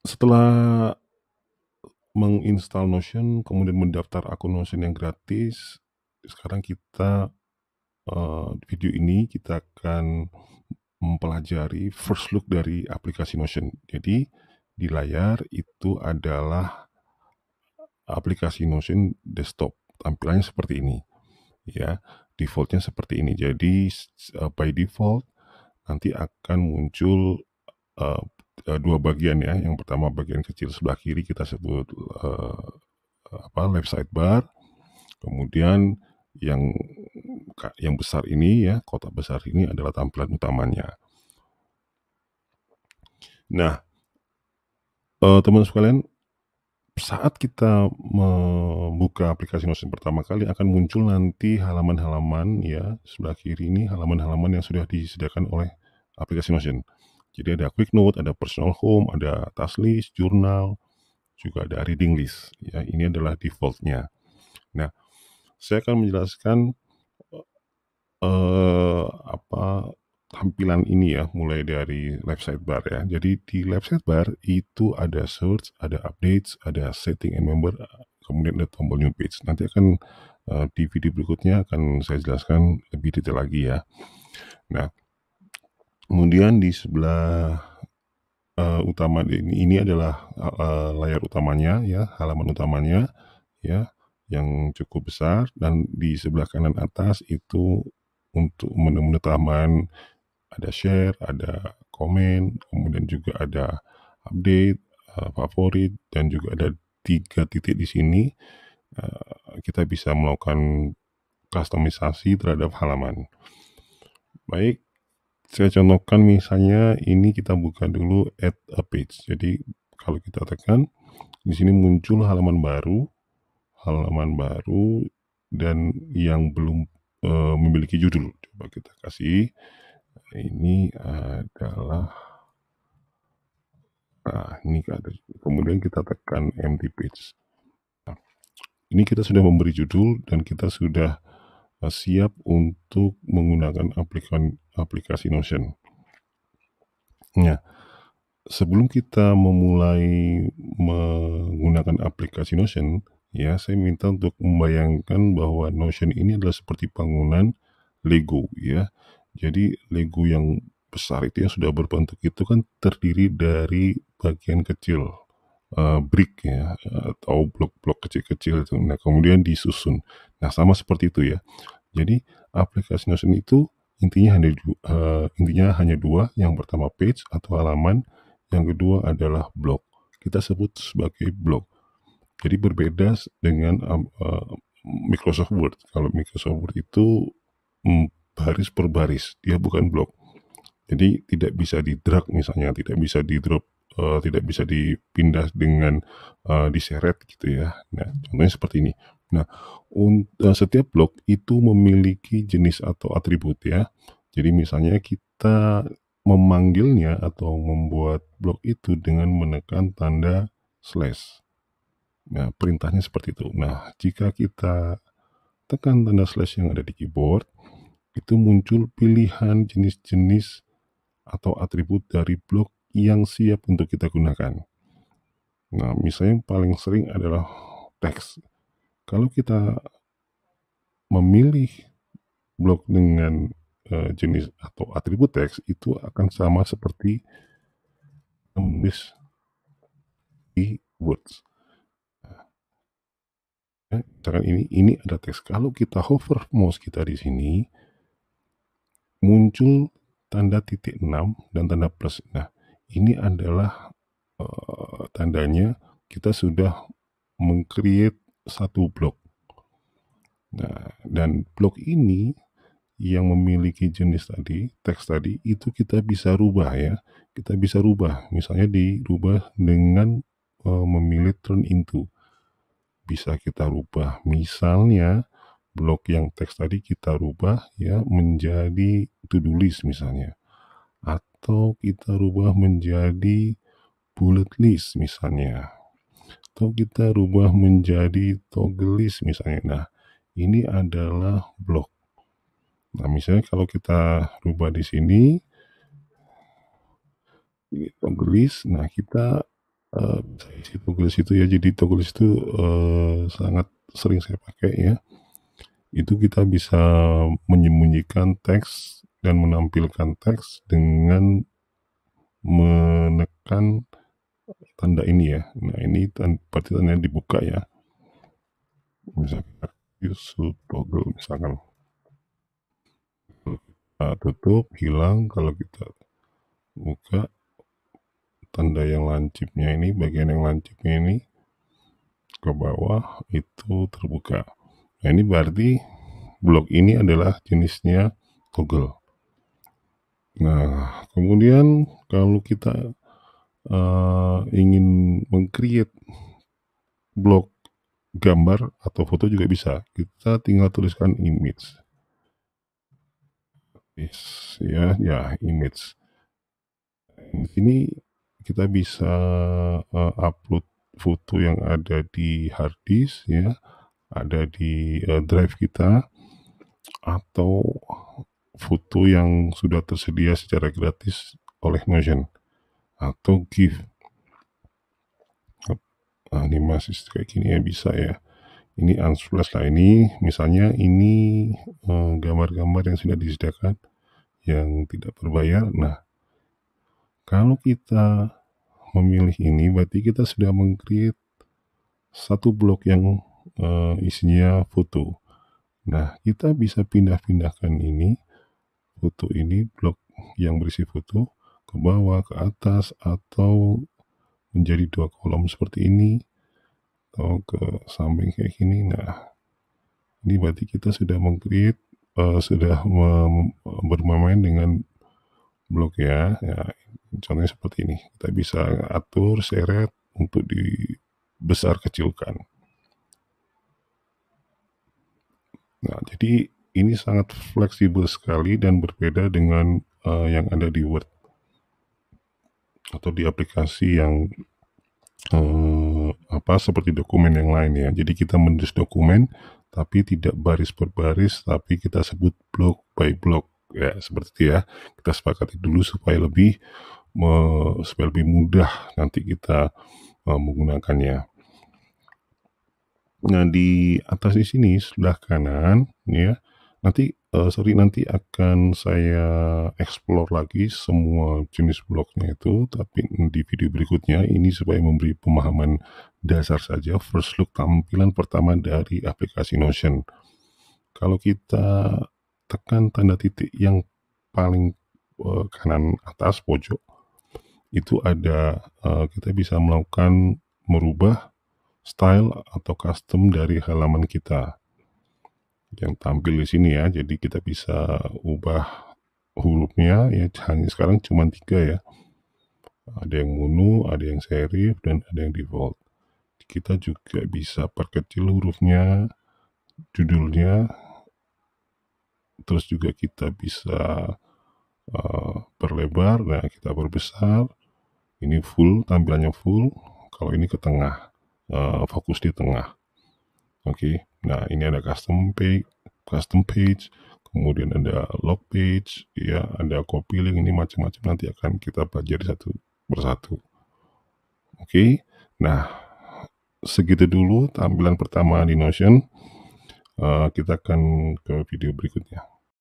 Setelah menginstal Notion, kemudian mendaftar akun Notion yang gratis, sekarang kita, video ini kita akan mempelajari first look dari aplikasi Notion. Jadi, di layar itu adalah aplikasi Notion desktop, tampilannya seperti ini, ya. Default-nya seperti ini. Jadi, by default nanti akan muncul, eee 2 bagian ya. Yang pertama bagian kecil sebelah kiri kita sebut, left sidebar. Kemudian yang yang besar ini ya, kotak besar ini adalah tampilan utamanya. Nah, teman sekalian, saat kita membuka aplikasi Notion pertama kali akan muncul nanti halaman-halaman ya, sebelah kiri ini halaman-halaman yang sudah disediakan oleh aplikasi Notion. Jadi ada quick note, ada personal home, ada task list, jurnal, juga ada reading list ya, ini adalah default-nya. Nah, saya akan menjelaskan, apa, tampilan ini ya, mulai dari left sidebar ya. Jadi di left sidebar itu ada search, ada updates, ada setting and member, kemudian ada tombol new page. Nanti akan, di video berikutnya akan saya jelaskan lebih detail lagi ya. Nah, kemudian di sebelah, utama ini adalah, layar utamanya ya, halaman utamanya ya, yang cukup besar, dan di sebelah kanan atas itu untuk menu-menu tambahan, ada share, ada komen, kemudian juga ada update, favorit, dan juga ada 3 titik di sini, kita bisa melakukan kustomisasi terhadap halaman. Baik, saya contohkan misalnya ini kita buka dulu add a page. Jadi kalau kita tekan, di sini muncul halaman baru dan yang belum, memiliki judul. Coba kita kasih, ini adalah, ini ada, kemudian kita tekan empty page. Nah, ini kita sudah memberi judul dan kita sudah, siap untuk menggunakan aplikasi Notion. Nah, sebelum kita memulai menggunakan aplikasi Notion, ya, saya minta untuk membayangkan bahwa Notion ini adalah seperti bangunan Lego, ya. Jadi Lego yang besar itu yang sudah berbentuk itu kan terdiri dari bagian kecil, brick ya, atau blok-blok kecil-kecil itu. Nah, kemudian disusun. Nah, sama seperti itu ya. Jadi aplikasi Notion itu intinya hanya 2, yang pertama page atau halaman, yang kedua adalah blog. Kita sebut sebagai blog. Jadi berbeda dengan Microsoft Word. Kalau Microsoft Word itu baris per baris, dia bukan blok. Jadi tidak bisa di-drag misalnya, tidak bisa di-drop, tidak bisa dipindah dengan diseret gitu ya. Nah, contohnya seperti ini. Nah, setiap blok itu memiliki jenis atau atribut ya. Jadi misalnya kita memanggilnya atau membuat blok itu dengan menekan tanda slash. Nah, perintahnya seperti itu. Nah, jika kita tekan tanda slash yang ada di keyboard, itu muncul pilihan jenis-jenis atau atribut dari blok yang siap untuk kita gunakan. Nah, misalnya yang paling sering adalah teks. Kalau kita memilih blok dengan jenis atau atribut teks, itu akan sama seperti menulis di Words. Misalkan ini ada teks. Kalau kita hover mouse kita di sini, muncul tanda titik 6 dan tanda plus. Nah, ini adalah tandanya kita sudah meng-create satu blok. Nah, dan blok ini yang memiliki jenis tadi, teks tadi, itu kita bisa rubah ya. Kita bisa rubah, misalnya dirubah dengan memilih turn into. Bisa kita rubah, misalnya blok yang teks tadi kita rubah ya menjadi to-do list misalnya. Atau kita rubah menjadi bullet list misalnya. Atau kita rubah menjadi toggle list misalnya. Nah, ini adalah blok. Nah, misalnya kalau kita rubah di sini, ini toggle list. Nah, kita bisa isi toggle situ ya. Jadi toggle itu sangat sering saya pakai ya. Itu kita bisa menyembunyikan teks dan menampilkan teks dengan menekan tanda ini ya. Nah ini berarti tandanya dibuka ya. Misalkan use toggle misalkan. Kita tutup, hilang. Kalau kita buka, tanda yang lancipnya ini, bagian yang lancipnya ini ke bawah itu terbuka. Nah ini berarti blok ini adalah jenisnya toggle. Nah kemudian kalau kita ingin meng-create blok gambar atau foto juga bisa. Kita tinggal tuliskan image. Ya, image. Di sini kita bisa upload foto yang ada di hard disk ya, ada di drive kita, atau foto yang sudah tersedia secara gratis oleh Notion atau GIF. Animasi kayak gini ya bisa ya. Ini unsplash lah, ini misalnya ini gambar-gambar yang sudah disediakan yang tidak berbayar. Nah kalau kita memilih ini berarti kita sudah meng-create satu blok yang isinya foto. Nah kita bisa pindah-pindahkan ini foto ini, blok yang berisi foto ke bawah, ke atas, atau menjadi dua kolom seperti ini, atau ke samping kayak gini. Nah ini berarti kita sudah meng-create sudah bermain dengan blok ya. Contohnya seperti ini, kita bisa atur seret untuk dibesar kecilkan. Nah jadi ini sangat fleksibel sekali dan berbeda dengan yang ada di Word atau di aplikasi yang seperti dokumen yang lain ya. Jadi kita menulis dokumen tapi tidak baris per baris, tapi kita sebut block by block ya, seperti itu ya. Kita sepakati dulu supaya lebih mudah nanti kita menggunakannya. Nah di atas di sini sebelah kanan ya, nanti nanti akan saya explore lagi semua jenis bloknya itu, tapi di video berikutnya. Ini supaya memberi pemahaman dasar saja, first look tampilan pertama dari aplikasi Notion. Kalau kita tekan tanda titik yang paling kanan atas pojok, itu ada kita bisa melakukan merubah style atau custom dari halaman kita yang tampil di sini ya. Jadi kita bisa ubah hurufnya ya, hanya sekarang cuma 3 ya. Ada yang mono, ada yang serif, dan ada yang default. Kita juga bisa perkecil hurufnya, judulnya, terus juga kita bisa perlebar. Nah kita perbesar, ini full, tampilannya full. Kalau ini ke tengah, fokus di tengah. Oke. Nah ini ada custom page, kemudian ada log page ya, ada copy link, ini macam-macam, nanti akan kita pelajari satu persatu. Oke. Nah segitu dulu tampilan pertama di Notion. Kita akan ke video berikutnya.